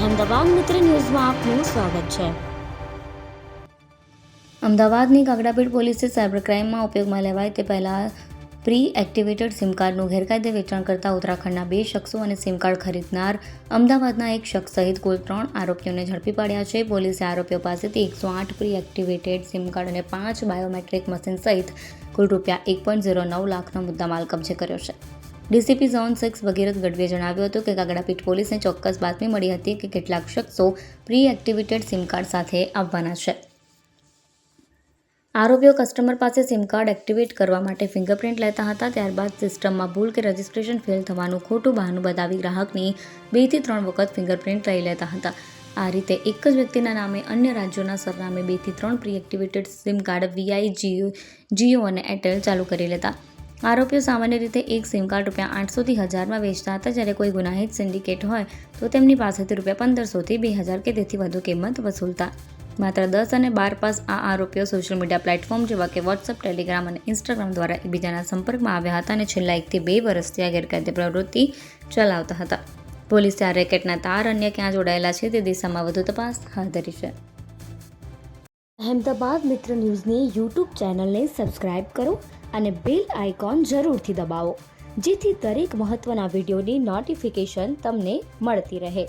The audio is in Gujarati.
અમદાવાદ મિત્ર ન્યૂઝમાં આપનું સ્વાગત છે। અમદાવાદની કાકડાપીઠ પોલીસે સાયબર ક્રાઇમમાં ઉપયોગમાં લેવાય તે પહેલાં પ્રી એક્ટિવેટેડ સિમ કાર્ડનું ગેરકાયદે વેચાણ કરતા ઉત્તરાખંડના 2 શખ્સો અને સિમ કાર્ડ ખરીદનાર અમદાવાદના એક શખ્સ સહિત કુલ 3 આરોપીઓને ઝડપી પાડ્યા છે। પોલીસે આરોપીઓ પાસેથી 108 પ્રી એક્ટિવેટેડ સિમ કાર્ડ અને 5 બાયોમેટ્રિક મશીન સહિત કુલ ₹1.09 લાખનો મુદ્દામાલ કબજે કર્યો છે। ડીસીપી ઝોન 6 ભગીરથ ગઢવીએ જણાવ્યું હતું કે કાકડાપીઠ પોલીસને ચોક્કસ બાતમી મળી હતી કે કેટલાક શખ્સો પ્રી એક્ટિવેટેડ સિમ કાર્ડ સાથે આવવાના છે। આરોપીઓ કસ્ટમર પાસે સિમ કાર્ડ એક્ટિવેટ કરવા માટે ફિંગરપ્રિન્ટ લેતા હતા, ત્યારબાદ સિસ્ટમમાં ભૂલ કે રજિસ્ટ્રેશન ફેલ થવાનું ખોટું બહાનું બતાવી ગ્રાહકની 2 થી 3 વખત ફિંગરપ્રિન્ટ લઈ લેતા હતા। આ રીતે એક જ વ્યક્તિના નામે અન્ય રાજ્યોના સરનામે 2 થી 3 pre activated sim card Vi, Jio અને એરટેલ ચાલુ કરી લેતા। આરોપીઓ સામાન્ય રીતે એક સિમ કાર્ડ ₹800 થી 1000માં વેચતા હતા, જ્યારે કોઈ ગુનાહિત સિન્ડિકેટ હોય તો તેમની પાસેથી ₹1500 થી 2000 કે તેથી વધુ કિંમત વસૂલતા। માત્ર 10 અને 12 પાસ આ આરોપીઓ સોશિયલ મીડિયા પ્લેટફોર્મ જેવા કે વોટ્સએપ, ટેલિગ્રામ અને ઇન્સ્ટાગ્રામ દ્વારા એકબીજાના સંપર્કમાં આવ્યા હતા અને છેલ્લા 1 થી 2 વર્ષથી આ ગેરકાયદે પ્રવૃત્તિ ચલાવતા હતા। પોલીસે આ રેકેટના તાર અન્ય ક્યાં જોડાયેલા છે તે દિશામાં વધુ તપાસ હાથ ધરી છે। અહેમદાબાદ મિત્ર ન્યૂઝની યુટ્યુબ ચેનલને સબસ્ક્રાઇબ કરો અને બેલ આઇકોન જરૂરથી દબાવો, જેથી દરેક મહત્ત્વના વિડીયોની નોટિફિકેશન તમને મળતી રહે।